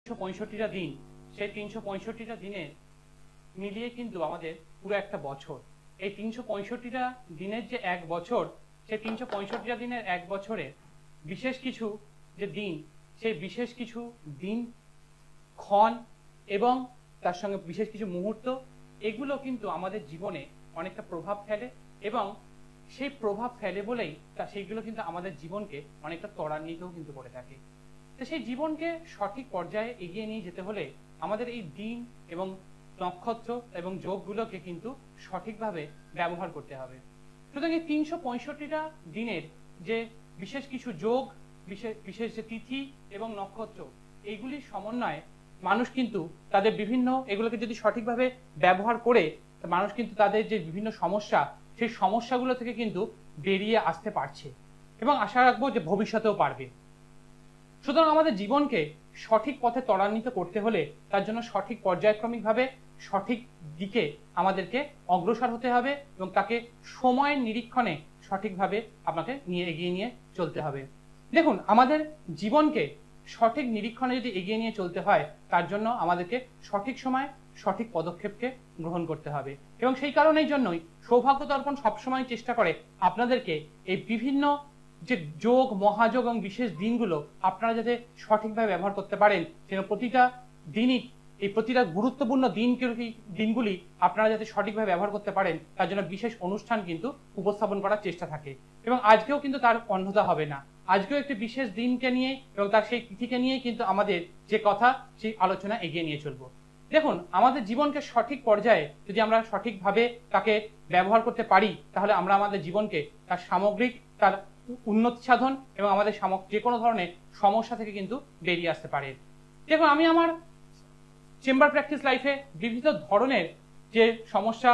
365টা দিন, সেই 365টা দিনের মিলিয়ে কিন্তু আমাদের পুরো একটা বছর। এই 365টা দিনের যে এক বছর, সেই 365টা দিনের এক বছরে বিশেষ কিছু যে দিন, সেই বিশেষ কিছু দিন, ক্ষণ এবং তার সঙ্গে বিশেষ কিছু মুহূর্ত, এগুলো কিন্তু আমাদের জীবনে অনেকটা প্রভাব ফেলে এবং সেই প্রভাব ফেলে বলেই সেইগুলো কিন্তু আমাদের জীবনকে অনেকটা ত্বরান্বিতও কিন্তু করে থাকে। তো সেই জীবনকে সঠিক পর্যায়ে এগিয়ে নিয়ে যেতে হলে আমাদের এই দিন এবং নক্ষত্র এবং যোগগুলোকে কিন্তু সঠিকভাবে ব্যবহার করতে হবে। সুতরাং এই 365টা দিনের যে বিশেষ কিছু যোগ, বিশেষ যে তিথি এবং নক্ষত্র, এইগুলির সমন্বয়ে মানুষ কিন্তু তাদের বিভিন্ন এগুলোকে যদি সঠিকভাবে ব্যবহার করে মানুষ কিন্তু তাদের যে বিভিন্ন সমস্যা, সেই সমস্যাগুলো থেকে কিন্তু বেরিয়ে আসতে পারছে এবং আশা রাখবো যে ভবিষ্যতেও পারবে। সুতরাং আমাদের জীবনকে সঠিক পথে ত্বরান্বিত করতে হলে তার জন্য সঠিক পর্যায়ক্রমিকভাবে সঠিক দিকে আমাদেরকে অগ্রসর হতে হবে এবং তাকে সময়ের নিরীক্ষণে সঠিকভাবে আপনাকে এগিয়ে নিয়ে চলতে হবে। দেখুন, আমাদের জীবনকে সঠিক নিরীক্ষণে যদি এগিয়ে নিয়ে চলতে হয়, তার জন্য আমাদেরকে সঠিক সময় সঠিক পদক্ষেপকে গ্রহণ করতে হবে এবং সেই কারণেই জন্যই সৌভাগ্য দর্পণ সবসময় চেষ্টা করে আপনাদেরকে এই বিভিন্ন যে যোগ, মহাযোগ এবং বিশেষ দিনগুলো আপনারা যাতে সঠিকভাবে ব্যবহার করতে পারেন, যেন প্রতিটা দিনই এই প্রতিটা গুরুত্বপূর্ণ দিনগুলি আপনারা যাতে সঠিকভাবে ব্যবহার করতে পারেন, তার জন্য বিশেষ অনুষ্ঠান কিন্তু উপস্থাপন করার চেষ্টা থাকে এবং আজকেও কিন্তু তার অন্যথা হবে না। আজকেও একটি বিশেষ দিনকে নিয়ে এবং তার সেই তিথিকে নিয়ে কিন্তু আমাদের যে কথা, সেই আলোচনা এগিয়ে নিয়ে চলবো। দেখুন, আমাদের জীবনকে সঠিক পর্যায়ে যদি আমরা সঠিকভাবে তাকে ব্যবহার করতে পারি, তাহলে আমরা আমাদের জীবনকে তার সামগ্রিক তার উন্নতি সাধন এবং আমাদের যে কোনো ধরনের সমস্যা থেকে কিন্তু বেরিয়ে আসতে পারে। দেখুন, আমি আমার চেম্বার প্র্যাকটিস লাইফে বিভিন্ন ধরনের যে সমস্যা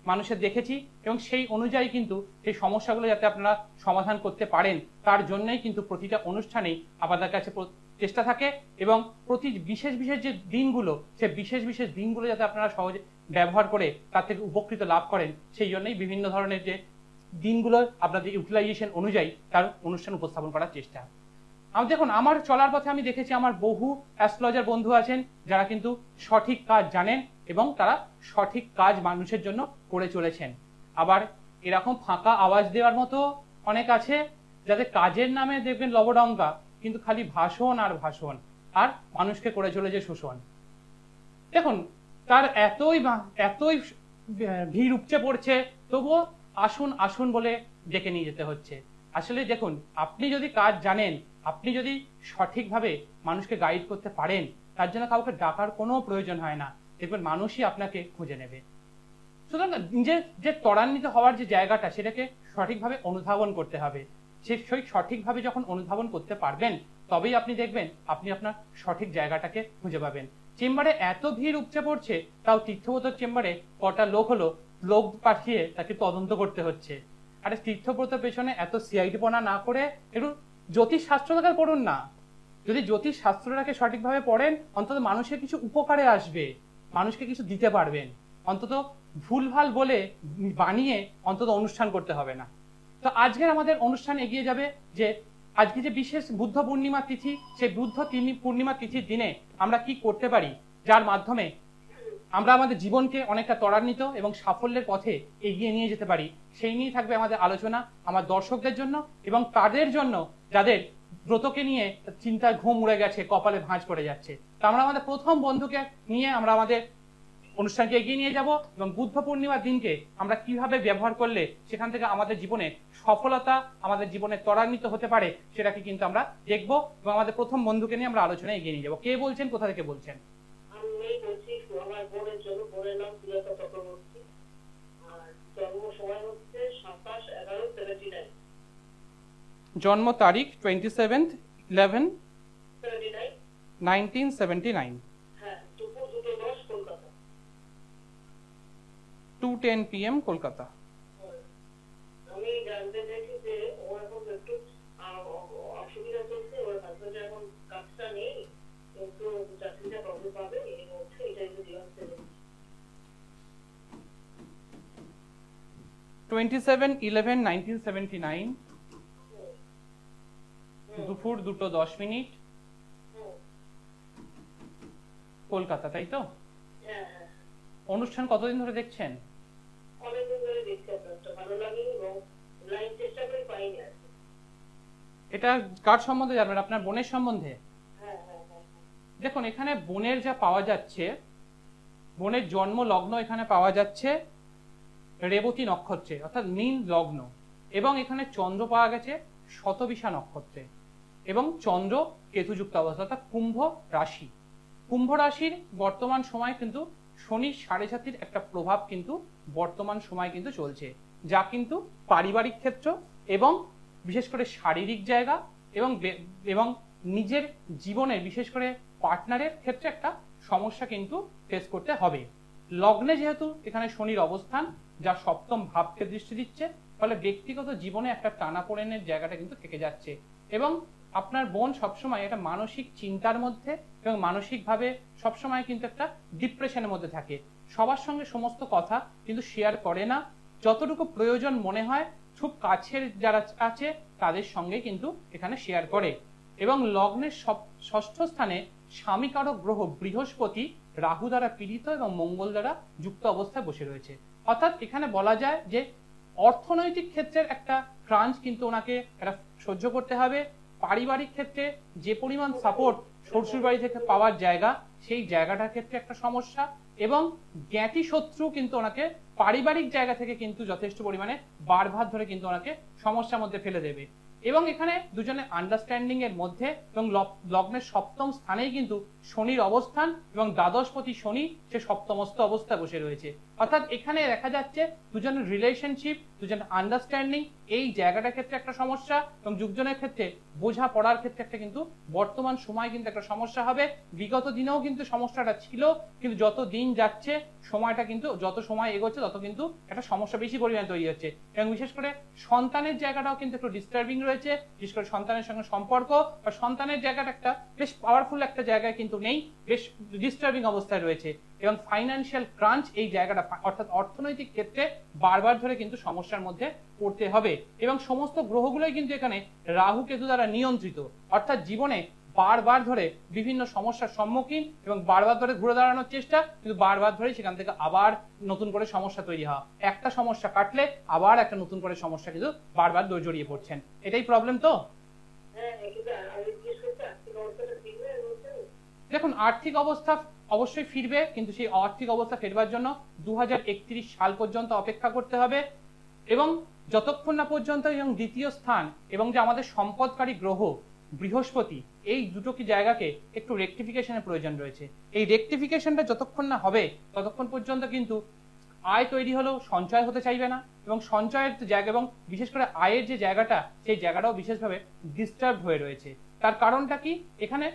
মানুষের দেখেছি এবং সেই অনুযায়ী কিন্তু সেই সমস্যাগুলো যাতে আপনারা সমাধান করতে পারেন, তার জন্যই কিন্তু প্রতিটা অনুষ্ঠানেই আপনাদের কাছে চেষ্টা থাকে এবং প্রতি বিশেষ বিশেষ যে দিনগুলো, সে বিশেষ বিশেষ দিনগুলো যাতে আপনারা সহজে ব্যবহার করে তার থেকে উপকৃত লাভ করেন, সেই জন্যই বিভিন্ন ধরনের যে দিনগুলো আপনাদের ইউটিলাইজেশন অনুযায়ী তার অনুষ্ঠান উপস্থাপন করার চেষ্টা। দেখুন, আমার চলার পথে আমি দেখেছি আমার বহু অ্যাস্ট্রোলজার বন্ধু আছেন যারা কিন্তু সঠিক কাজ জানেন এবং তারা সঠিক কাজ মানুষের জন্য করে চলেছেন। আবার এরকম ফাঁকা আওয়াজ দেওয়ার মতো অনেক আছে যাদের কাজের নামে দেখবেন লবডঙ্কা, কিন্তু খালি ভাষণ আর ভাষণ, আর মানুষকে করে চলেছে শোষণ। দেখুন, তার এতই ভিড় উপচে পড়ছে, তবুও আসুন আসুন বলে ডেকে নিয়ে যেতে হচ্ছে। আসলে দেখুন, আপনি যদি কাজ জানেন, আপনি যদি সঠিকভাবে মানুষকে গাইড করতে পারেন, তার জন্য কাউকে ডাকার কোনো প্রয়োজন হয় না, দেখবেন মানুষই আপনাকে খুঁজে নেবে। সুতরাং নিজের যে ত্বরান্বিত হওয়ার যে জায়গাটা, সেটাকে সঠিকভাবে অনুধাবন করতে হবে। সেই সঠিকভাবে যখন অনুধাবন করতে পারবেন, তবেই আপনি দেখবেন আপনি আপনার সঠিক জায়গাটাকে খুঁজে পাবেন। চেম্বারে এত ভিড় উপচে পড়ছে, তাও তীর্থব্রত চেম্বারে কটা লোক পাঠিয়ে তাকে তদন্ত করতে হচ্ছে। আরে তীর্থব্রতের পেছনে এত সিআইডিপনা না করে একটু জ্যোতিষ শাস্ত্রটাকে পড়ুন না। যদি জ্যোতিষ শাস্ত্রটাকে সঠিকভাবে পড়েন, অন্তত মানুষের কিছু উপকারে আসবে, মানুষকে কিছু দিতে পারবেন। অন্তত ভুলভাল বলে বানিয়ে অন্তত অনুষ্ঠান করতে হবে না। তো আজকের আমাদের অনুষ্ঠান এগিয়ে যাবে যে আজকে যে বিশেষ বুদ্ধ পূর্ণিমা তিথি, সেই বুদ্ধ পূর্ণিমা তিথির দিনে আমরা কি করতে পারি, যার মাধ্যমে আমরা আমাদের জীবনকে অনেকটা ত্বরান্বিত এবং সাফল্যের পথে এগিয়ে নিয়ে যেতে পারি, সেই নিয়ে থাকবে আমাদের আলোচনা আমার দর্শকদের জন্য এবং তাদের জন্য যাদের ব্রতকে নিয়ে চিন্তায় ঘুম উড়ে গেছে, কপালে ভাঁজ পড়ে যাচ্ছে। তো আমরা আমাদের প্রথম বন্ধুকে নিয়ে আমরা আমাদের অনুষ্ঠানকে এগিয়ে নিয়ে যাব এবং বুদ্ধ পূর্ণিমার দিনকে আমরা কিভাবে ব্যবহার করলে সেখান থেকে আমাদের জীবনে সফলতা, আমাদের জীবনে ত্বরান্বিত হতে পারে, সেটাকে কিন্তু আমরা দেখব এবং আমাদের প্রথম বন্ধুকে নিয়ে আমরা আলোচনা এগিয়ে নিয়ে যাব। কে বলছেন, কোথা থেকে বলছেন? জন্ম তারিখ 27/11/1979, 2:10 PM কলকাতা। আমি জানতে চাইছি যে ও এখন একটু অসুবিধা চলছে, ওর হাজবেন্ড এখন কাজটা নেই, কিন্তু চাকরিটা কবে পাবে এই মধ্যে, এটাই যদি জানতে চাই। 27/11/1979 দুপুর 2:10 মিনিট কলকাতা, তাই তো? হ্যাঁ হ্যাঁ, অনুষ্ঠান কতদিন ধরে দেখছেন? অনেকদিন ধরে দেখছি আপনারটা, ভালো লাগে এবং লাইন চেষ্টা করে পাইনি আর কি। এটা কার সম্বন্ধে জানবেন? আপনার বোনের সম্বন্ধে? হ্যাঁ হ্যাঁ হ্যাঁ দেখুন, এখানে বোনের যা পাওয়া যাচ্ছে, বোনের জন্ম লগ্ন এখানে পাওয়া যাচ্ছে রেবতী নক্ষত্রে, অর্থাৎ মীন লগ্ন, এবং এখানে চন্দ্র পাওয়া গেছে শতবিশা নক্ষত্রে, এবং চন্দ্র কেতুযুক্ত অবস্থা, অর্থাৎ কুম্ভ রাশি। কুম্ভ রাশির বর্তমান সময় কিন্তু শনির 7.5 একটা প্রভাব কিন্তু বর্তমান সময় কিন্তু চলছে, যা কিন্তু পারিবারিক ক্ষেত্র এবং বিশেষ করে শারীরিক জায়গা এবং এবং নিজের জীবনে বিশেষ করে পার্টনারের ক্ষেত্রে একটা সমস্যা কিন্তু ফেস করতে হবে। লগ্নে যেহেতু এখানে শনির অবস্থান, যা সপ্তম ভাবকে দৃষ্টি দিচ্ছে, ফলে ব্যক্তিগত জীবনে একটা টানাপোড়েনের জায়গাটা কিন্তু থেকে যাচ্ছে, এবং আপনার বোন সবসময় একটা মানসিক চিন্তার মধ্যে এবং মানসিকভাবে সবসময় কিন্তু একটা ডিপ্রেশনের মধ্যে থাকে। সবার সঙ্গে সমস্ত কথা কিন্তু শেয়ার করে না, যতটুকু প্রয়োজন মনে হয় খুব কাছের যারা আছে তাদের সঙ্গে কিন্তু এখানে শেয়ার করে। এবং লগ্নের ষষ্ঠ স্থানে স্বামীকারক গ্রহ বৃহস্পতি রাহু দ্বারা পীড়িত এবং মঙ্গল দ্বারা যুক্ত অবস্থায় বসে রয়েছে, অর্থাৎ এখানে বলা যায় যে অর্থনৈতিক ক্ষেত্রের একটা ক্রাঞ্চ কিন্তু ওনাকে এটা সহ্য করতে হবে। পারিবারিক ক্ষেত্রে যে পরিমাণ সাপোর্ট শ্বশুর বাড়ি থেকে পাওয়ার জায়গা, সেই জায়গাটার ক্ষেত্রে একটা সমস্যা, এবং জ্ঞাতি শত্রু কিন্তু ওনাকে পারিবারিক জায়গা থেকে কিন্তু যথেষ্ট পরিমাণে বারবার ধরে কিন্তু ওনাকে সমস্যার মধ্যে ফেলে দেবে। এবং এখানে দুজনে আন্ডারস্ট্যান্ডিং এর মধ্যে, এবং লগ্নের সপ্তম স্থানেই কিন্তু শনির অবস্থান, এবং দ্বাদশপতি শনি সে সপ্তমস্ত অবস্থায় বসে রয়েছে, অর্থাৎ এখানে দেখা যাচ্ছে দুজনের রিলেশনশিপ, দুজনের আন্ডারস্ট্যান্ডিং, এই জায়গাটার ক্ষেত্রে একটা সমস্যা, এবং যুগজনের ক্ষেত্রে বোঝা পড়ার ক্ষেত্রে একটা কিন্তু বর্তমান সময় কিন্তু একটা সমস্যা হবে। বিগত দিনেও কিন্তু সমস্যাটা ছিল, কিন্তু যত দিন যাচ্ছে সময়টা কিন্তু যত সময় এগোচ্ছে তত কিন্তু একটা সমস্যা বেশি পরিমাণে তৈরি হচ্ছে, এবং বিশেষ করে সন্তানের জায়গাটাও কিন্তু একটু ডিস্টার্বিং রয়েছে। বিশেষ করে সন্তানের সঙ্গে সম্পর্ক বা সন্তানের জায়গাটা একটা বেশ পাওয়ারফুল একটা জায়গায় কিন্তু নেই, বেশ ডিস্টার্বিং অবস্থায় রয়েছে, এবং ফাইন্যান্সিয়াল ক্রাঞ্চ এই জায়গাটা, অর্থাৎ অর্থনৈতিক ক্ষেত্রে বারবার ধরে কিন্তু সমস্যার মধ্যে পড়তে হবে। এবং সমস্ত গ্রহগুলোই কিন্তু এখানে রাহু কেতু দ্বারা নিয়ন্ত্রিত, অর্থাৎ জীবনে বারবার ধরে বিভিন্ন সমস্যার সম্মুখীন এবং বারবার ধরে ঘুরে দাঁড়ানোর চেষ্টা, কিন্তু বারবার ধরে সেখান থেকে আবার নতুন করে সমস্যা তৈরি হওয়া, একটা সমস্যা কাটলে আবার একটা নতুন করে সমস্যা কিন্তু বারবার জড়িয়ে পড়ছেন। এটাই প্রবলেম তো? দেখুন, আর্থিক অবস্থা অবশ্যই ফিরবে, কিন্তু সেই আর্থিক অবস্থা ফেরবার জন্য 2031 সাল পর্যন্ত অপেক্ষা করতে হবে, এবং যতক্ষণ না পর্যন্ত এবং দ্বিতীয় স্থান এবং যে আমাদের সম্পদকারী গ্রহ বৃহস্পতি, এই দুটো কি জায়গাকে একটু রেকটিফিকেশনের প্রয়োজন রয়েছে। এই রেকটিফিকেশনটা যতক্ষণ না হবে ততক্ষণ পর্যন্ত কিন্তু আয় তৈরি হলেও সঞ্চয় হতে চাইবে না, এবং সঞ্চয়ের জায়গা এবং বিশেষ করে আয়ের যে জায়গাটা, সেই জায়গাটাও বিশেষভাবে ডিস্টার্ব হয়ে রয়েছে। তার কারণটা কি? এখানে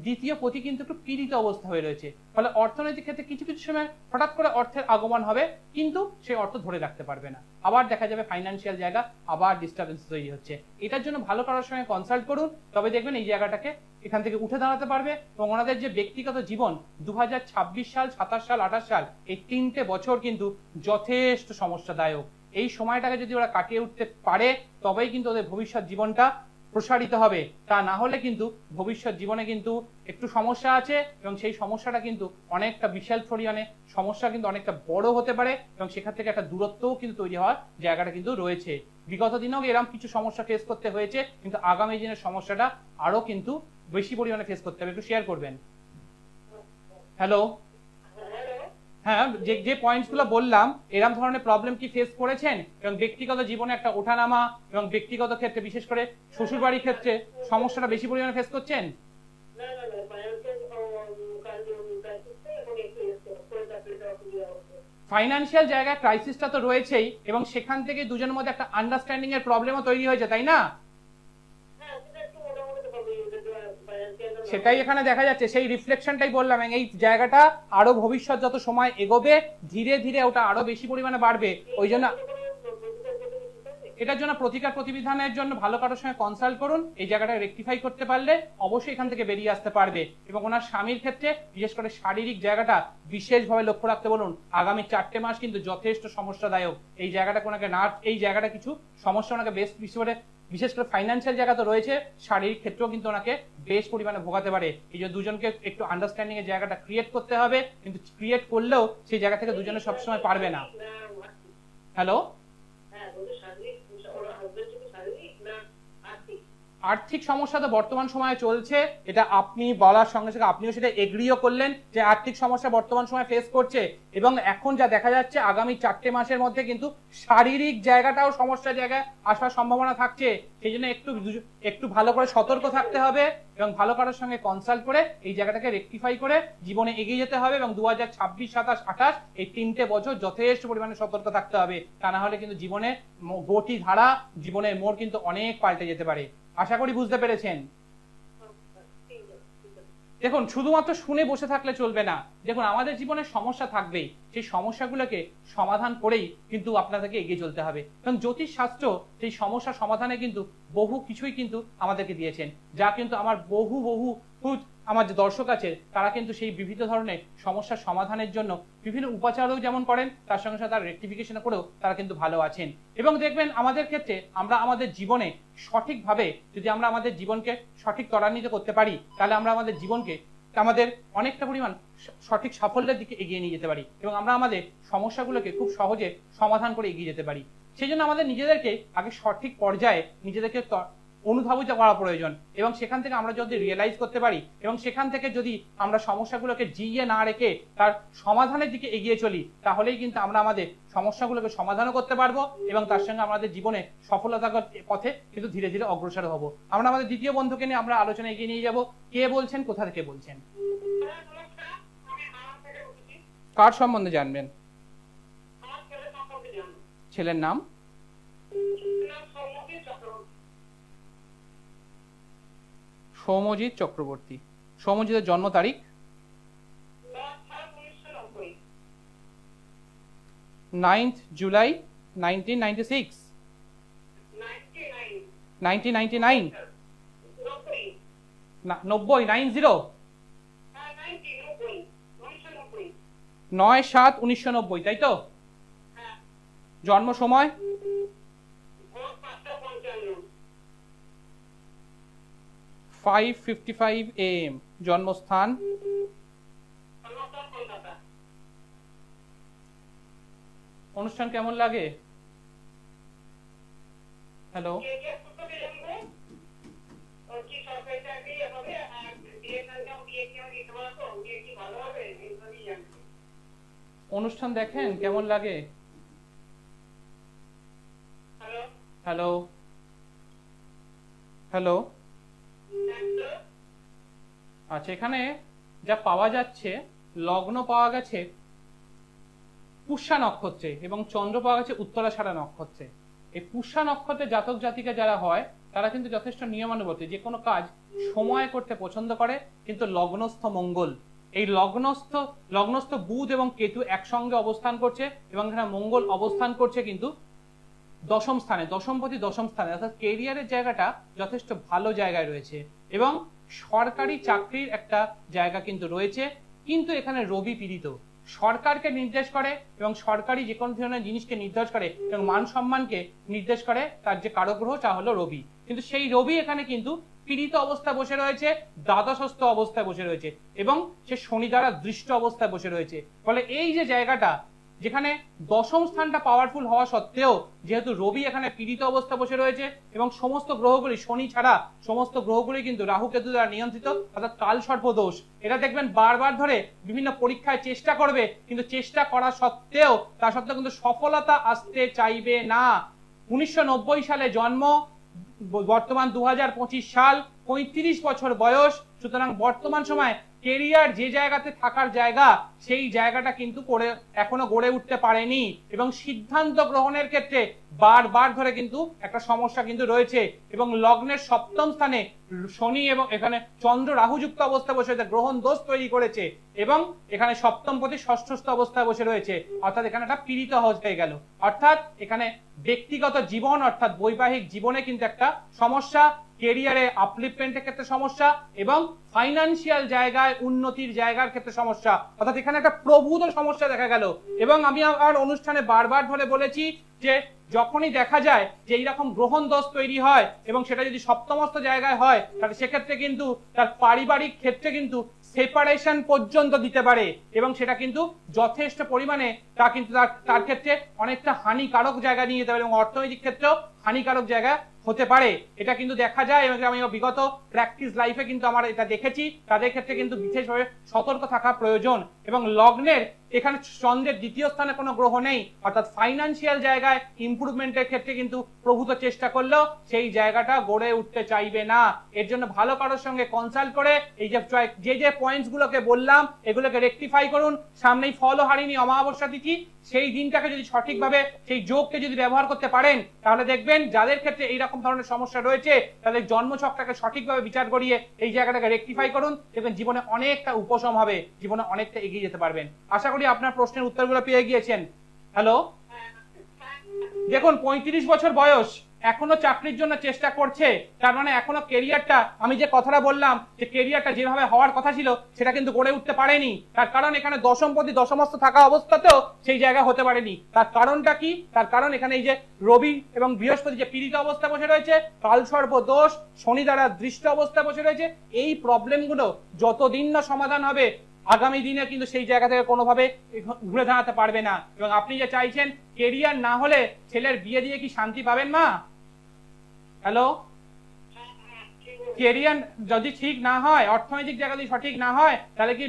দ্বিতীয় পতি কিন্তু একটু পীড়িত অবস্থা হয়ে রয়েছে, ফলে অর্থনৈতিক ক্ষেত্রে কিছু কিছু সময় হঠাৎ করে অর্থের আগমন হবে, কিন্তু সেই অর্থ ধরে রাখতে পারবে না, আবার দেখা যাবে ফাইন্যান্সিয়াল জায়গা আবার ডিস্টার্বেন্স তৈরি হচ্ছে। এটার জন্য ভালো কারোর সঙ্গে কনসাল্ট করুন, তবে দেখবেন এই জায়গাটাকে এখান থেকে উঠে দাঁড়াতে পারবে। এবং ওনাদের যে ব্যক্তিগত জীবন 2026 সাল, 27 সাল, 28 সাল, এই 3টে বছর কিন্তু যথেষ্ট সমস্যাদায়ক। এই সময়টাকে যদি ওরা কাটিয়ে উঠতে পারে তবেই কিন্তু ওদের ভবিষ্যৎ জীবনটা প্রসারিত হবে, তা না হলে কিন্তু ভবিষ্যৎ জীবনে কিন্তু একটু সমস্যা আছে, এবং সেই সমস্যাটা কিন্তু অনেকটা বিশাল পরিমাণে সমস্যা কিন্তু অনেকটা বড় হতে পারে, এবং সেখান থেকে একটা দূরত্বও কিন্তু তৈরি হওয়ার জায়গাটা কিন্তু রয়েছে। বিগত দিনেও এরকম কিছু সমস্যা ফেস করতে হয়েছে, কিন্তু আগামী দিনের সমস্যাটা আরো কিন্তু বেশি পরিমাণে ফেস করতে হবে। একটু শেয়ার করবেন। হ্যালো, হ্যাঁ, যে পয়েন্টসগুলো বললাম, এরকম ধরনের প্রবলেম কি ফেস করেছেন? এবং ব্যক্তিগত জীবনে একটা ওঠানামা এবং ব্যক্তিগত ক্ষেত্রে বিশেষ করে শ্বশুর বাড়ির ক্ষেত্রে সমস্যাটা বেশি পরিমাণে ফেস করছেন? ফাইন্যান্সিয়াল জায়গায় ক্রাইসিসটা তো রয়েছেই, এবং সেখান থেকে দুজনের মধ্যে একটা আন্ডারস্ট্যান্ডিং এর প্রবলেমও তৈরি হয়েছে, তাই না? সেটাই এখানে দেখা যাচ্ছে, সেই রিফ্লেকশনটাই বললাম। এই জায়গাটা আরো ভবিষ্যৎ যত সময় এগোবে ধীরে ধীরে ওটা আরো বেশি পরিমাণে বাড়বে। ওই জন্য এটার জন্য প্রতিকার প্রতিবিধানের জন্য ভালো কারোর সঙ্গে কনসাল্ট করুন। এই জায়গাটা রেকটিফাই করতে পারলে অবশ্যই এখান থেকে বেরিয়ে আসতে পারবে। এবং ওনার স্বামীর ক্ষেত্রে বিশেষ করে শারীরিক জায়গাটা বিশেষভাবে লক্ষ্য রাখতে বলুন। আগামী 4টে মাস কিন্তু যথেষ্ট সমস্যাদায়ক। এই জায়গাটা ওনাকে না, এই জায়গাটা কিছু সমস্যা ওনাকে বেশ বেশি করে বিশেষ করে ফাইন্যান্সিয়াল জায়গা তো রয়েছে, শারীরিক ক্ষেত্রেও কিন্তু ওনাকে বেশ পরিমাণে ভোগাতে পারে। এই যে দুজনকে একটু আন্ডারস্ট্যান্ডিং এর জায়গাটা ক্রিয়েট করতে হবে, কিন্তু ক্রিয়েট করলেও সেই জায়গা থেকে দুজনে সবসময় পারবে না। হ্যালো, আর্থিক সমস্যা তো বর্তমান সময়ে চলছে, এটা আপনি বলার সঙ্গে সঙ্গে আপনিও সেটা এগ্রিও করলেন যে আর্থিক সমস্যা বর্তমান সময়ে ফেস করছে, এবং এখন যা দেখা যাচ্ছে আগামী 4টে মাসের মধ্যে কিন্তু শারীরিক জায়গাটাও সমস্যার জায়গায় আসার সম্ভাবনা থাকছে। সেই জন্য একটু ভালো করে সতর্ক থাকতে হবে এবং ভালো কারোর সঙ্গে কনসাল্ট করে এই জায়গাটাকে রেকটিফাই করে জীবনে এগিয়ে যেতে হবে। এবং 2026, 27, 28 এই 3টে বছর যথেষ্ট পরিমাণে সতর্ক থাকতে হবে, তা না হলে কিন্তু জীবনে গতি ধারা, জীবনের মোড় কিন্তু অনেক পাল্টে যেতে পারে। আশা করি বুঝতে পেরেছেন। দেখুন, শুধুমাত্র শুনে বসে থাকলে চলবে না। দেখুন, আমাদের জীবনে সমস্যা থাকবেই, সেই সমস্যাগুলোকে সমাধান করেই কিন্তু আপনাদেরকে এগিয়ে চলতে হবে। কারণ জ্যোতিষ শাস্ত্র সেই সমস্যা সমাধানে কিন্তু বহু কিছুই কিন্তু আমাদেরকে দিয়েছেন, যা কিন্তু আমার বহু আমার যে দর্শক আছে তারা কিন্তু সেই বিভিন্ন ধরনের সমস্যার সমাধানের জন্য বিভিন্ন উপাচারও যেমন করেন, তার সঙ্গে সাথে তার রেকটিফিকেশন করেও তারা কিন্তু ভালো আছেন। এবং দেখবেন আমাদের ক্ষেত্রে আমরা আমাদের জীবনে সঠিকভাবে যদি আমরা আমাদের জীবনকে সঠিক ত্বরান্বিত করতে পারি, তাহলে আমরা আমাদের জীবনকে আমাদের অনেকটা পরিমাণ সঠিক সাফল্যের দিকে এগিয়ে নিয়ে যেতে পারি এবং আমরা আমাদের সমস্যাগুলোকে খুব সহজে সমাধান করে এগিয়ে যেতে পারি। সেই জন্য আমাদের নিজেদেরকে আগে সঠিক পর্যায়ে নিজেদেরকে অনুধাবিত করা প্রয়োজন, এবং সেখান থেকে আমরা যদি রিয়েলাইজ করতে পারি এবং সেখান থেকে যদি আমরা সমস্যাগুলোকে জিইয়ে না রেখে তার সমাধানের দিকে এগিয়ে চলি, তাহলেই কিন্তু আমরা আমাদের সমস্যাগুলোকে সমাধানও করতে পারবো এবং তার সঙ্গে আমাদের জীবনে সফলতার পথে কিন্তু ধীরে ধীরে অগ্রসর হব। আমরা আমাদের দ্বিতীয় বন্ধুকে নিয়ে আমরা আলোচনা এগিয়ে নিয়ে যাব। কে বলছেন, কোথা থেকে বলছেন, কার সম্বন্ধে জানবেন? ছেলের নাম? সৌম্যজিৎ চক্রবর্তী। সৌম্যজিতের জন্ম তারিখ? 9th July 1996? 1999? 90? 9/7/1990, তাই তো? জন্ম সময়? 5:55 AM। জন্মস্থান? অনুষ্ঠান কেমন লাগে? হ্যালো, অনুষ্ঠান দেখেন কেমন লাগে? হ্যালো হ্যালো, আচ্ছা, এখানে যা পাওয়া যাচ্ছে, লগ্ন পাওয়া গেছে পুষ্যা নক্ষত্রে এবং চন্দ্র পাওয়া গেছে উত্তরাষাঢ়া নক্ষত্রে। এই পুষ্যা নক্ষত্রে জাতক জাতিকা যারা হয় তারা কিন্তু যথেষ্ট নিয়মানুবর্তী, যে কোনো কাজ সময় করতে পছন্দ করে, কিন্তু লগ্নস্থ মঙ্গল, এই লগ্নস্থ বুধ এবং কেতু একসঙ্গে অবস্থান করছে এবং এখানে মঙ্গল অবস্থান করছে কিন্তু দশম স্থানে, দশমপতি দশম স্থানে, অর্থাৎ কেরিয়ারের জায়গাটা যথেষ্ট ভালো জায়গায় রয়েছে এবং সরকারি চাকরির একটা জায়গা কিন্তু রয়েছে। কিন্তু এখানে রবি পীড়িত, সরকারকে নির্দেশ করে এবং সরকারি যে কোনো ধরনের জিনিসকে নির্দেশ করে এবং মান সম্মানকে নির্দেশ করে তার যে কারগ্রহ তা হলো রবি। কিন্তু সেই রবি এখানে কিন্তু পীড়িত অবস্থায় বসে রয়েছে, দ্বাদশস্থ অবস্থায় বসে রয়েছে এবং সে শনি দ্বারা দৃষ্ট অবস্থায় বসে রয়েছে। ফলে এই যে জায়গাটা, যেখানে দশম স্থানটা পাওয়ারফুল হওয়া সত্ত্বেও যেহেতু রবি এখানে পীড়িত অবস্থা বসে রয়েছে এবং সমস্ত গ্রহগুলি, শনি ছাড়া সমস্ত গ্রহগুলি কিন্তু রাহু কেতু দ্বারা নিয়ন্ত্রিত, অর্থাৎ কাল সর্প দোষ। এটা দেখবেন বারবার ধরে বিভিন্ন পরীক্ষায় চেষ্টা করবে, কিন্তু চেষ্টা করা সত্ত্বেও কিন্তু সফলতা আসতে চাইবে না। 1990 সালে জন্ম, বর্তমান 2025 সাল, 35 বছর বয়স। সুতরাং বর্তমান সময় কেরিয়ার যে জায়গাতে থাকার জায়গা, সেই জায়গাটা কিন্তু এখনো গড়ে উঠতে পারেনি এবং সিদ্ধান্ত গ্রহণের ক্ষেত্রে বারবার ধরে কিন্তু একটা সমস্যা কিন্তু রয়েছে এবং লগ্নের সপ্তম স্থানে শনি এবং এখানে চন্দ্র রাহুযুক্ত অবস্থায় বসে রয়েছে, গ্রহণ দোষ তৈরি করেছে এবং এখানে সপ্তমপতি ষষ্ঠস্থ অবস্থায় বসে রয়েছে, অর্থাৎ এখানে একটা পীড়িত হয়ে গেল। অর্থাৎ এখানে ব্যক্তিগত জীবন অর্থাৎ বৈবাহিক জীবনে কিন্তু একটা সমস্যা, কেরিয়ারে আপলিফমেন্টের ক্ষেত্রে সমস্যা এবং ফাইন্যান্সিয়াল জায়গায় উন্নতির জায়গার ক্ষেত্রে সমস্যা, অর্থাৎ এখানে একটা প্রভূত সমস্যা দেখা গেল। এবং আমি আমার অনুষ্ঠানে বারবার ধরে বলেছি যে যখনই দেখা যায় যে এইরকম গ্রহণ দোষ তৈরি হয় এবং সেটা যদি সপ্তমস্ত জায়গায় হয় তাহলে সেক্ষেত্রে কিন্তু তার পারিবারিক ক্ষেত্রে কিন্তু সেপারেশন পর্যন্ত দিতে পারে এবং সেটা কিন্তু যথেষ্ট পরিমাণে তা কিন্তু তার ক্ষেত্রে অনেকটা হানিকারক জায়গা নিয়ে যেতে পারে এবং অর্থনৈতিক ক্ষেত্রেও হানিকারক জায়গা হতে পারে। এটা কিন্তু দেখা যায় এবং আমি বিগত প্র্যাকটিস লাইফে কিন্তু আমার এটা দেখেছি। তাদের ক্ষেত্রে কিন্তু বিশেষভাবে সতর্ক থাকা প্রয়োজন। এবং লগ্নের এখানে চন্দ্রের দ্বিতীয় স্থানে কোনো গ্রহ নেই, অর্থাৎ ফাইন্যান্সিয়াল জায়গায় ইমপ্রুভমেন্টের ক্ষেত্রে কিন্তু প্রভূত চেষ্টা করলেও সেই জায়গাটা গড়ে উঠতে চাইবে না। এর জন্য ভালো কারোর সঙ্গে কনসাল্ট করে এই যে পয়েন্টস গুলোকে বললাম এগুলোকে রেকটিফাই করুন। সামনেই ফলহারিণী অমাবস্যা তিথি, সেই দিনটাকে যদি সঠিকভাবে সেই যোগকে যদি ব্যবহার করতে পারেন তাহলে দেখবেন যাদের ক্ষেত্রে এইরকম ধরনের সমস্যা রয়েছে তাদের জন্মছকটাকে সঠিকভাবে বিচার করিয়ে এই জায়গাটাকে রেকটিফাই করুন, দেখবেন জীবনে অনেকটা উপশম হবে, জীবনে অনেকটা এগিয়ে যেতে পারবেন। আশা করি আপনার প্রশ্নের উত্তরগুলো পেয়ে গিয়েছেন। হ্যালো, দেখুন 35 বছর বয়স, এখনো চাকরির জন্য চেষ্টা করছে, তার মানে এখনো কেরিয়ারটা, আমি যে কথাটা বললাম যে কেরিয়ারটা যেভাবে হওয়ার কথা ছিল সেটা কিন্তু গড়ে উঠতে পারেনি। তার কারণ এখানে দশমপতি দশমস্ত থাকা অবস্থাতেও সেই জায়গা হতে পারেনি। তার কারণটা কি? তার কারণ এখানে এই যে রবি এবং বৃহস্পতি যে পীড়িত অবস্থা বসে রয়েছে, কালসর্প দোষ, শনি দ্বারা দৃষ্ট অবস্থা বসে রয়েছে, এই প্রবলেমগুলো যতদিন না সমাধান হবে আগামী দিনে কিন্তু সেই জায়গা থেকে কোনোভাবে ঘুরে দাঁড়াতে পারবে না। এবং আপনি যে চাইছেন কেরিয়ার না হলে ছেলের বিয়ে দিয়ে কি শান্তি পাবেন মা? হ্যালো, কেরিয়ার যদি ঠিক না হয়, অর্থনৈতিক জায়গা যদি সঠিক না হয়, তাহলে কি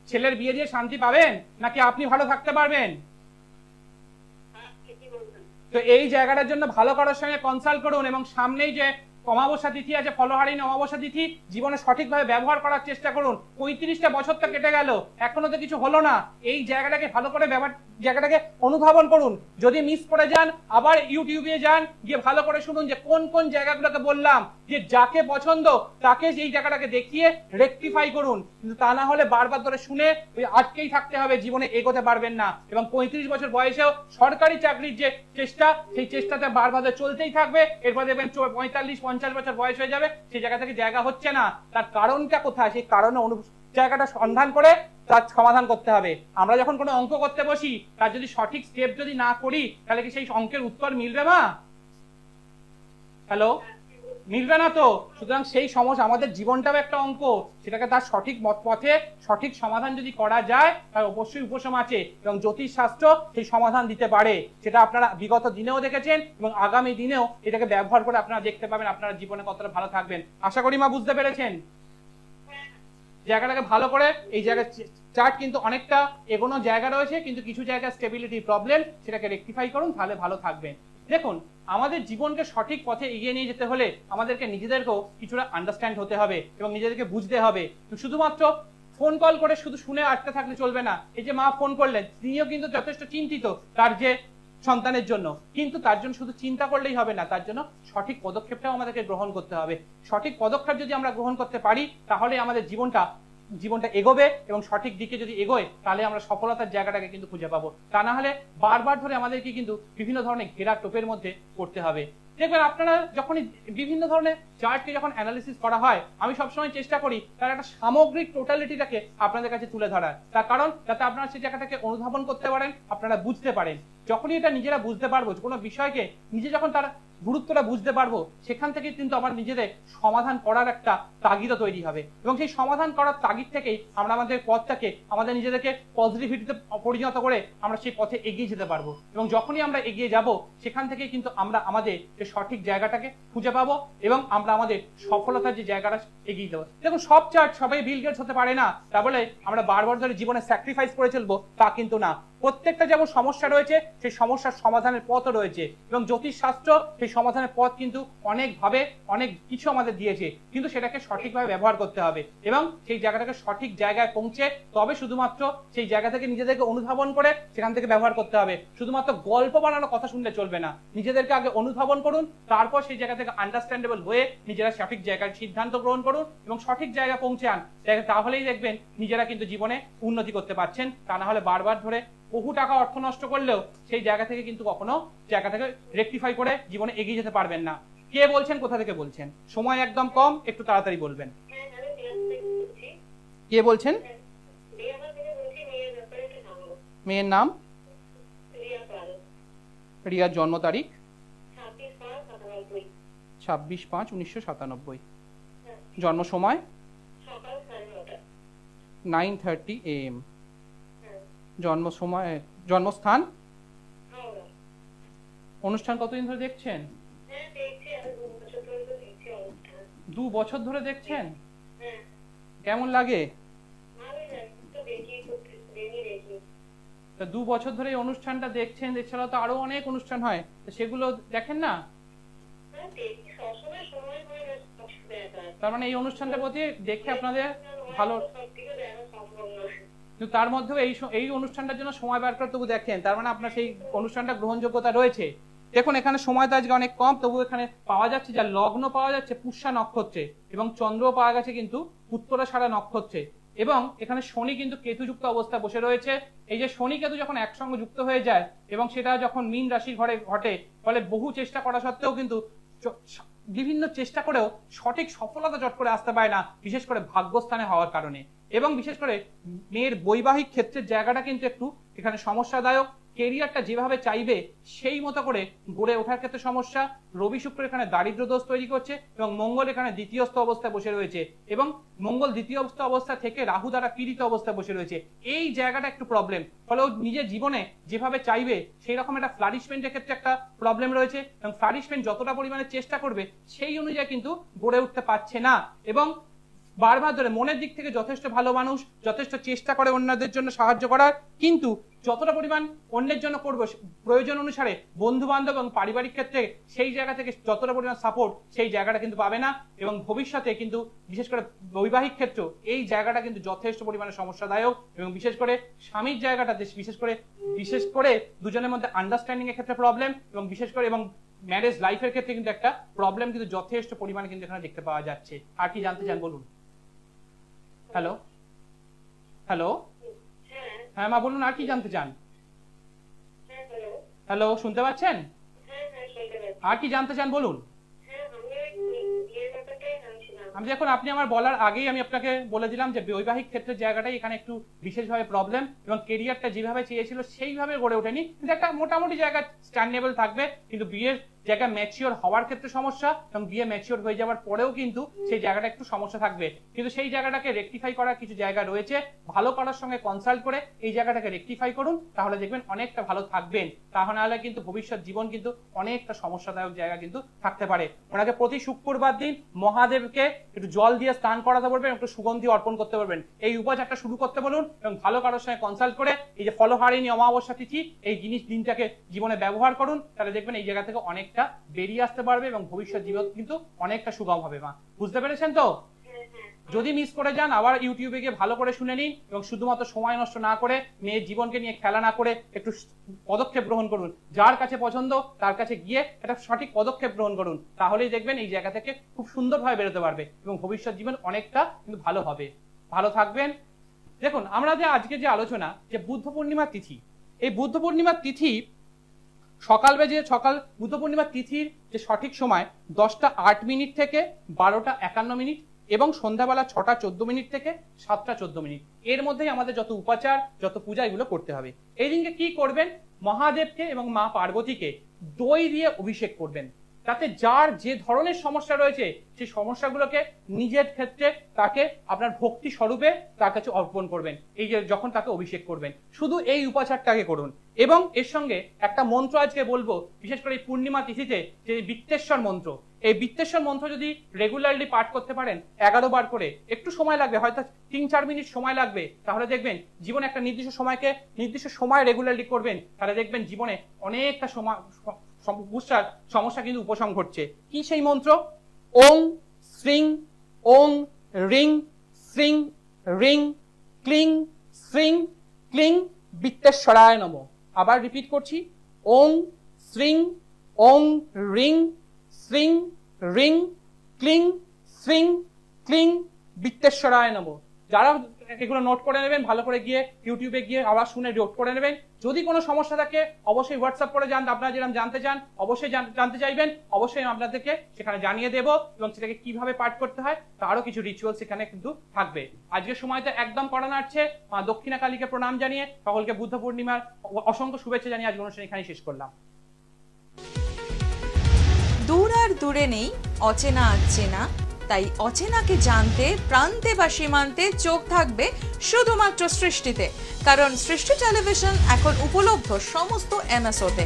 ছেলের বিয়ে দিয়ে শান্তি পাবেন নাকি আপনি ভালো থাকতে পারবেন? তো এই জায়গাটার জন্য ভালো কারোর সঙ্গে কনসাল্ট করুন এবং সামনেই যে অমাবস্যা তিথি আছে, ফলহারিণী অমাবস্যা তিথি, জীবনে সঠিকভাবে ব্যবহার করার চেষ্টা করুন। 35টা বছর তো কেটে গেল, এখনো তো কিছু হলো না। এই জায়গাটাকে ভালো করে জায়গাটাকে অনুধাবন করুন। যদি মিস করে যান আবার ইউটিউবে যান, গিয়ে ভালো করে শুনুন যে কোন কোন জায়গাগুলোকে বললাম, যে যাকে পছন্দ তাকে এই জায়গাটাকে দেখিয়ে রেকটিফাই করুন। কিন্তু তা না হলে বারবার ধরে শুনে ওই আটকেই থাকতে হবে, জীবনে এগোতে পারবেন না। এবং 35 বছর বয়সেও সরকারি চাকরির যে চেষ্টা, সেই চেষ্টাতে বারবার চলতেই থাকবে। এরপর দেখবেন 45-50 বছর বয়স হয়ে যাবে, সেই জায়গা থেকে জায়গা হচ্ছে না। তার কারণটা কোথায়? সেই কারণে জায়গাটা সন্ধান করে তার সমাধান করতে হবে। আমরা যখন কোনো অঙ্ক করতে বসি, তার যদি সঠিক স্টেপ যদি না করি তাহলে কি সেই অঙ্কের উত্তর মিলবে মা? হ্যালো, মিলবে না তো। সুতরাং সেই সমস্যা, আমাদের জীবনটাও একটা অঙ্ক, সেটাকে তার সঠিক পথে সঠিক সমাধান যদি করা যায় তার অবশ্যই উপশম আছে এবং জ্যোতিষ শাস্ত্র সেই সমাধান দিতে পারে। সেটা আপনারা বিগত দিনেও দেখেছেন এবং আগামী দিনেও এটাকে ব্যবহার করে আপনারা দেখতে পাবেন আপনারা জীবনে কতটা ভালো থাকবেন। আশা করি মা বুঝতে পেরেছেন। জায়গাটাকে ভালো করে এই জায়গায় চার্ট কিন্তু অনেকটা এগোনো জায়গা রয়েছে, কিন্তু কিছু জায়গায় স্টেবিলিটি প্রবলেম, সেটাকে রেকটিফাই করুন, তাহলে ভালো থাকবেন। দেখুন, আমাদের জীবনকে সঠিক পথে এগিয়ে নিয়ে যেতে হলে আমাদেরকে নিজেদেরকেও কিছুটা আন্ডারস্ট্যান্ড হতে হবে এবং নিজেদেরকে বুঝতে হবে। শুধুমাত্র ফোন কল করে শুধু শুনে আটকে থাকলে চলবে না। এই যে মা ফোন করলেন, তিনিও কিন্তু যথেষ্ট চিন্তিত তার যে সন্তানের জন্য, কিন্তু তার জন্য শুধু চিন্তা করলেই হবে না, তার জন্য সঠিক পদক্ষেপটাও আমাদেরকে গ্রহণ করতে হবে। সঠিক পদক্ষেপ যদি আমরা গ্রহণ করতে পারি তাহলে আমাদের জীবনটা এগোবে এবং সঠিক দিকে যদি এগোয় তাহলে আমরা সফলতার জায়গাটাকে কিন্তু খুঁজে পাবো। তা না হলে বারবার ধরে আমাদেরকে কিন্তু বিভিন্ন ধরনের ঘেরা টোপের মধ্যে পড়তে হবে। দেখবেন আপনারা যখনই বিভিন্ন ধরনের চার্টকে যখন অ্যানালিসিস করা হয়, আমি সবসময় চেষ্টা করি তার একটা সামগ্রিক টোটালিটিটাকে আপনাদের কাছে তুলে ধরার। তার কারণ যাতে আপনারা সেই জায়গাটাকে অনুধাবন করতে পারেন, আপনারা বুঝতে পারেন। যখনই এটা নিজেরা বুঝতে পারবো, কোনো বিষয়কে নিজে যখন তার গুরুত্বটা বুঝতে পারবো, সেখান থেকে কিন্তু আমার নিজেদের সমাধান করার একটা তাগিদা তৈরি হবে এবং সেই সমাধান করার তাগিদ থেকেই আমরা আমাদের পথটাকে আমাদের নিজেদেরকে পজিটিভিটিতে পরিণত করে আমরা সেই পথে এগিয়ে যেতে পারবো। এবং যখনই আমরা এগিয়ে যাব, সেখান থেকেই কিন্তু আমরা আমাদের যে সঠিক জায়গাটাকে খুঁজে পাবো এবং আমরা আমাদের সফলতার যে জায়গাটা এগিয়ে যাবো। দেখুন, সব চার্ট সবাই বিল গেটস হতে পারে না, তা বলে আমরা বারবার ধরে জীবনে স্যাক্রিফাইস করে চলবো তা কিন্তু না। প্রত্যেকটা যেমন সমস্যা রয়েছে, সেই সমস্যার সমাধানের পথও রয়েছে এবং জ্যোতিষ শাস্ত্র সেই সমাধানের পথ কিন্তু অনেকভাবে অনেক কিছু আমাদের দিয়েছে, কিন্তু সেটাকে সঠিকভাবে ব্যবহার করতে হবে এবং সেই জায়গাটাকে সঠিক জায়গায় পৌঁছে তবে শুধুমাত্র সেই জায়গা থেকে নিজেদেরকে অনুধাবন করে সেখান থেকে ব্যবহার করতে হবে। শুধুমাত্র গল্প বানানো কথা শুনলে চলবে না, নিজেদেরকে আগে অনুধাবন করুন, তারপর সেই জায়গা থেকে আন্ডারস্ট্যান্ডেবল হয়ে নিজেরা সঠিক জায়গায় সিদ্ধান্ত গ্রহণ করুন এবং সঠিক জায়গায় পৌঁছে আন। তাহলেই দেখবেন নিজেরা কিন্তু জীবনে উন্নতি করতে পারছেন। তা না হলে বারবার ধরে বহু টাকা অর্থ নষ্ট করলেও সেই জায়গা থেকে কিন্তু কখনো জায়গা থেকে রেকটিফাই করে জীবনে এগিয়ে যেতে পারবেন না। কে বলছেন, কোথা থেকে বলছেন? সময় একদম কম, একটু তাড়াতাড়ি বলবেন। কে বলছেন? মেয়ের নাম? রিয়ার জন্ম তারিখ 26/5/97। 26/5/1997। জন্ম সময় সকাল 9:30। 9:30 AM। জন্ম সময়, জন্মস্থান, হাওড়া। অনুষ্ঠান কতদিন ধরে দেখছেন? হ্যাঁ দেখছি, আমি 2 বছর ধরে তো দেখছি অনুষ্ঠান। 2 বছর ধরে দেখছেন? হ্যাঁ কেমন লাগে? ভালোই লাগে, তো দেখি, দেখি। তা 2 বছর ধরে এই অনুষ্ঠানটা দেখছেন, এছাড়াও তো আরো অনেক অনুষ্ঠান হয়, তো সেগুলো দেখেন না? হ্যাঁ দেখি, সবসময় সময় হয় না দেখা। তার মানে এই অনুষ্ঠানটার প্রতি দেখে আপনাদের ভালো, সবদিকে দেখা সম্ভব নয়। কিন্তু তার মধ্যেও এই অনুষ্ঠানটার জন্য সময় বার করে তবু দেখেন, তার মানে আপনার সেই অনুষ্ঠানটা গ্রহণযোগ্যতা রয়েছে। দেখুন এখানে সময় তো আজকে অনেক কম, তবু এখানে পাওয়া যাচ্ছে যা লগ্ন পাওয়া যাচ্ছে পুষ্যা নক্ষত্রে, এবং চন্দ্র পাওয়া গেছে কিন্তু উত্তরাষাঢ়া নক্ষত্রে, এবং এখানে শনি কিন্তু কেতুযুক্ত অবস্থায় বসে রয়েছে। এই যে শনি কেতু যখন একসঙ্গে যুক্ত হয়ে যায় এবং সেটা যখন মীন রাশির ঘরে ঘটে, ফলে বহু চেষ্টা করা সত্ত্বেও কিন্তু বিভিন্ন চেষ্টা করেও সঠিক সফলতা চট করে আসতে পারে না, বিশেষ করে ভাগ্যস্থানে হওয়ার কারণে। এবং বিশেষ করে মেয়ের বৈবাহিক ক্ষেত্রের জায়গাটা কিন্তু একটু এখানে সমস্যাদায়ক। কেরিয়ারটা যেভাবে চাইবে সেই মতো করে গড়ে ওঠার ক্ষেত্রে সমস্যা। রবি শুক্র এখানে দারিদ্র দোষ তৈরি করছে, এবং মঙ্গল এখানে দ্বিতীয়স্থ অবস্থায় বসে রয়েছে, এবং মঙ্গল দ্বিতীয়স্থ অবস্থা থেকে রাহু দ্বারা পীড়িত অবস্থায় বসে রয়েছে। এই জায়গাটা একটু প্রবলেম, ফলে ও নিজের জীবনে যেভাবে চাইবে সেই রকম একটা ফ্লারিশমেন্টের ক্ষেত্রে একটা প্রবলেম রয়েছে, এবং ফ্লারিশমেন্ট যতটা পরিমাণে চেষ্টা করবে সেই অনুযায়ী কিন্তু গড়ে উঠতে পারছে না। এবং বারবার ধরে মনের দিক থেকে যথেষ্ট ভালো মানুষ, যথেষ্ট চেষ্টা করে অন্যদের জন্য সাহায্য করার, কিন্তু যতটা পরিমাণ অন্যের জন্য করবো প্রয়োজন অনুসারে বন্ধু বান্ধব এবং পারিবারিক ক্ষেত্রে সেই জায়গা থেকে যতটা পরিমাণ সাপোর্ট সেই জায়গাটা কিন্তু পাবে না। এবং ভবিষ্যতে কিন্তু বিশেষ করে বৈবাহিক ক্ষেত্র এই জায়গাটা কিন্তু যথেষ্ট পরিমাণে সমস্যাদায়ক, এবং বিশেষ করে স্বামীর জায়গাটাতে বিশেষ করে দুজনের মধ্যে আন্ডারস্ট্যান্ডিং এর ক্ষেত্রে প্রবলেম, এবং বিশেষ করে এবং ম্যারেজ লাইফের ক্ষেত্রে কিন্তু একটা প্রবলেম কিন্তু যথেষ্ট পরিমাণে কিন্তু এখানে দেখতে পাওয়া যাচ্ছে। আর কি জানতে চান বলুন। হ্যালো হ্যালো, হ্যাঁ মা বলুন, আর কি জানতে চান? হ্যালো, শুনতে পাচ্ছেন? আর কি জানতে চান বলুন। আমি দেখুন, আপনি আমার বলার আগেই আমি আপনাকে বলে দিলাম যে বৈবাহিক ক্ষেত্রের জায়গাটাই এখানে একটু বিশেষভাবে প্রবলেম, এবং কেরিয়ারটা যেভাবে চেয়েছিল সেইভাবে গড়ে ওঠেনি, কিন্তু একটা মোটামুটি জায়গা স্ট্যান্ডেবল থাকবে, কিন্তু বিয়ের জায়গা ম্যাচিওর হওয়ার ক্ষেত্রে সমস্যা, এবং বিয়ে ম্যাচিওর হয়ে যাওয়ার পরেও কিন্তু সেই জায়গাটা একটু সমস্যা থাকবে, কিন্তু সেই জায়গাটাকে রেকটিফাই করার কিছু জায়গা রয়েছে। ভালো করার সঙ্গে কনসাল্ট করে এই জায়গাটাকে রেকটিফাই করুন, তাহলে দেখবেন অনেকটা ভালো থাকবেন। তাহলে কিন্তু ভবিষ্যৎ জীবন কিন্তু অনেকটা সমস্যাদায়ক জায়গা কিন্তু থাকতে পারে। ওনাকে প্রতি শুক্রবার দিন মহাদেবকে একটু জল দিয়ে স্নান করাতে বলবেন, একটু সুগন্ধি অর্পণ করতে বলবেন, এই উপাচারটা শুরু করতে বলুন, এবং ভালো কারোর সঙ্গে কনসাল্ট করে এই যে ফলহারিণী অমাবস্যা তিথি এই দিনটাকে জীবনে ব্যবহার করুন, তাহলে দেখবেন এই জায়গা থেকে অনেকটা বেরিয়ে আসতে পারবে, এবং ভবিষ্যৎ জীবন কিন্তু অনেকটা সুগম হবে। মা বুঝতে পেরেছেন তো? যদি মিস করে যান আবার ইউটিউবে গিয়ে ভালো করে শুনে নিন, এবং শুধুমাত্র সময় নষ্ট না করে মেয়ের জীবনকে নিয়ে খেলা না করে একটু পদক্ষেপ গ্রহণ করুন। যার কাছে পছন্দ তার কাছে গিয়ে একটা সঠিক পদক্ষেপ গ্রহণ করুন, তাহলেই দেখবেন এই জায়গা থেকে খুব সুন্দরভাবে বেরোতে পারবে, এবং ভবিষ্যৎ জীবন অনেকটা কিন্তু ভালো হবে। ভালো থাকবেন। দেখুন, আমরা যে আজকে যে আলোচনা যে বুদ্ধ পূর্ণিমার তিথি, এই বুদ্ধ পূর্ণিমার তিথি বুদ্ধ পূর্ণিমার তিথির যে সঠিক সময় 10টা 8 মিনিট থেকে 12টা 51 মিনিট, এবং সন্ধ্যাবেলা 6টা 14 মিনিট থেকে 7টা 14 মিনিট, এর মধ্যেই আমাদের যত উপাচার যত পূজা এগুলো করতে হবে। এই দিনকে কি করবেন? মহাদেবকে এবং মা পার্বতীকে দই দিয়ে অভিষেক করবেন, তাতে যার যে ধরনের সমস্যা রয়েছে সেই সমস্যাগুলোকে নিজের ক্ষেত্রে তাকে আপনার ভক্তি স্বরূপে তার কাছে অর্পণ করবেন। এই যে যখন তাকে অভিষেক করবেন, শুধু এই উপাচারটাকে করুন। এবং এর সঙ্গে একটা মন্ত্র আজকে বলবো, বিশেষ করে এই পূর্ণিমা তিথিতে, যে বৃত্তেশ্বর মন্ত্র। এই বৃত্তেশ্বর মন্ত্র যদি রেগুলারলি পাঠ করতে পারেন 11 বার করে, একটু সময় লাগবে, হয়তো 3-4 মিনিট সময় লাগবে, তাহলে দেখবেন জীবনে একটা নির্দিষ্ট সময় রেগুলারলি করবেন, তাহলে দেখবেন জীবনে অনেকটা সমস্যা কিন্তু উপশম ঘটছে। কি সেই মন্ত্র? ওং শ্রীং ওং রিং শ্রীং রিং ক্লিং শ্রীং ক্লিং বৃত্তেশ্বরায় নমঃ। আবার রিপিট করছি, ওং শ্রীং ওং রিং শ্রীং রিং ক্লিং শ্রীং ক্লিং বৃত্তেশ্বরায় নমঃ। যারা এগুলো নোট করে নেবেন, ভালো করে গিয়ে ইউটিউবে গিয়ে আবার শুনে নোট করে নেবেন। যদি কোনো সমস্যা থাকে অবশ্যই হোয়াটসঅ্যাপ করে আপনারা যেরকম জানতে চান, অবশ্যই জানতে চাইবেন, অবশ্যই আপনাদেরকে সেখানে জানিয়ে দেব, এবং সেটাকে কিভাবে পাঠ করতে হয় তারও কিছু রিচুয়াল সেখানে কিন্তু থাকবে। আজকের সময়টা একদম কড়া নাড়ছে। মা দক্ষিণা কালীকে প্রণাম জানিয়ে সকলকে বুদ্ধ পূর্ণিমার অসংখ্য শুভেচ্ছা জানিয়ে আজকের অনুষ্ঠান এখানেই শেষ করলাম। আর দূরে নেই অচেনা চেনা, তাই অচেনাকে জানতে প্রান্তে বা সীমান্তে চোখ থাকবে শুধুমাত্র সৃষ্টিতে, কারণ সৃষ্টি টেলিভিশন এখন উপলব্ধ সমস্ত MSO তে।